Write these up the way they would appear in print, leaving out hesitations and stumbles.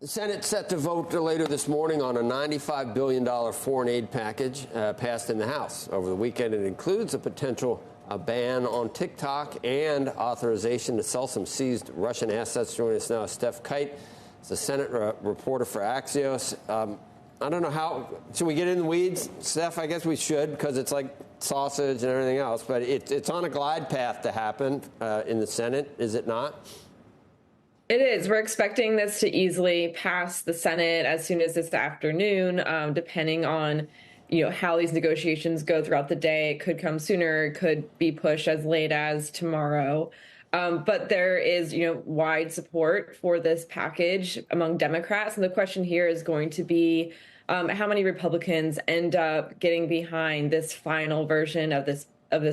The Senate set to vote later this morning on a $95 billion foreign aid package passed in the House. Over the weekend, it includes a potential ban on TikTok and authorization to sell some seized Russian assets. Joining us now is Stef Kight, he's a Senate reporter for Axios. I don't know how, should we get in the weeds, Stef? I guess we should, because it's like sausage and everything else, but it's on a glide path to happen in the Senate, is it not? It is. We're expecting this to easily pass the Senate as soon as this afternoon, depending on, how these negotiations go throughout the day. It could come sooner. It could be pushed as late as tomorrow. But there is, wide support for this package among Democrats. And the question here is going to be how many Republicans end up getting behind this final version of this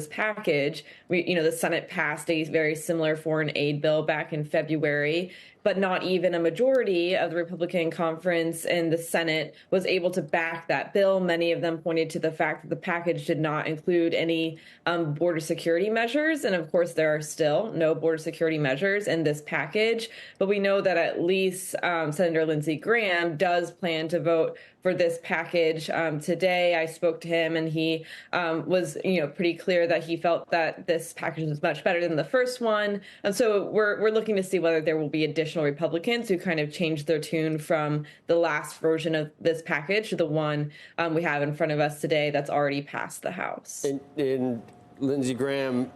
package. The Senate passed a very similar foreign aid bill back in February, but not even a majority of the Republican conference in the Senate was able to back that bill. Many of them pointed to the fact that the package did not include any border security measures. And of course, there are still no border security measures in this package. But we know that at least Senator Lindsey Graham does plan to vote for this package today. I spoke to him, and he was, pretty clear that he felt that this package was much better than the first one. And so we're looking to see whether there will be additional Republicans who kind of changed their tune from the last version of this package to the one we have in front of us today that's already passed the House. And Lindsey Graham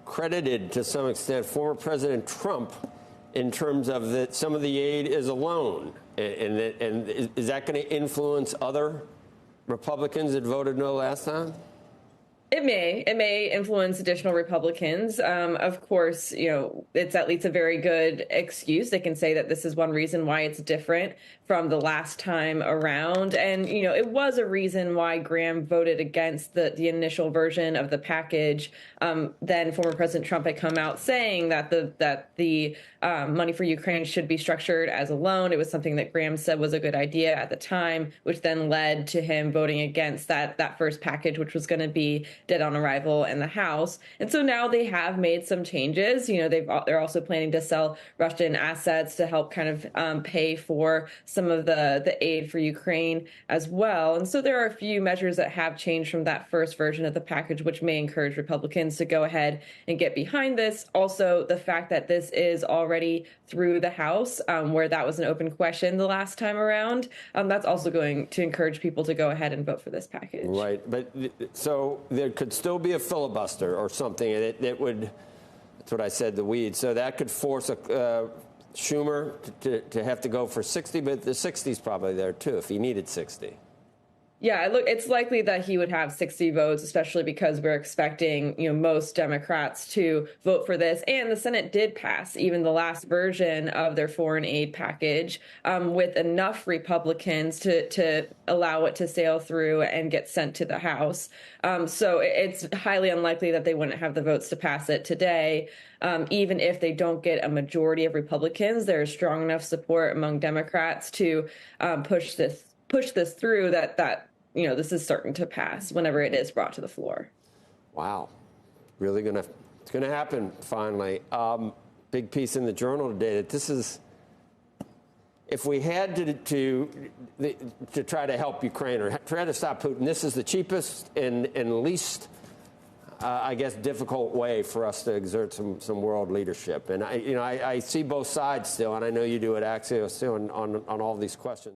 credited to some extent former President Trump in terms of that some of the aid is a loan. And is that going to influence other Republicans that voted no last time? It may influence additional Republicans. Of course, it's at least a very good excuse. They can say that this is one reason why it's different from the last time around. And, it was a reason why Graham voted against the initial version of the package. Then former President Trump had come out saying that the money for Ukraine should be structured as a loan. It was something that Graham said was a good idea at the time, which then led to him voting against that first package, which was going to be dead on arrival in the House. And so now they have made some changes. They're also planning to sell Russian assets to help kind of pay for some of the aid for Ukraine as well. And so there are a few measures that have changed from that first version of the package, which may encourage Republicans to go ahead and get behind this. Also, the fact that this is already through the House, where that was an open question the last time around, that's also going to encourage people to go ahead and vote for this package. Right. But so there could still be a filibuster or something, and it would, that's what I said, the weeds. So that could force Schumer to have to go for 60, but the 60 is probably there too if he needed 60. Yeah, look, it's likely that he would have 60 votes, especially because we're expecting, most Democrats to vote for this. And the Senate did pass even the last version of their foreign aid package with enough Republicans to allow it to sail through and get sent to the House. So it's highly unlikely that they wouldn't have the votes to pass it today. Even if they don't get a majority of Republicans, there is strong enough support among Democrats to push this through that this is certain to pass whenever it is brought to the floor. Wow. Really it's going to happen finally. Big piece in the Journal today that this is, if we had to try to help Ukraine or try to stop Putin, this is the cheapest and least, I guess, difficult way for us to exert some world leadership. And I see both sides still, and I know you do at Axios too, on all these questions.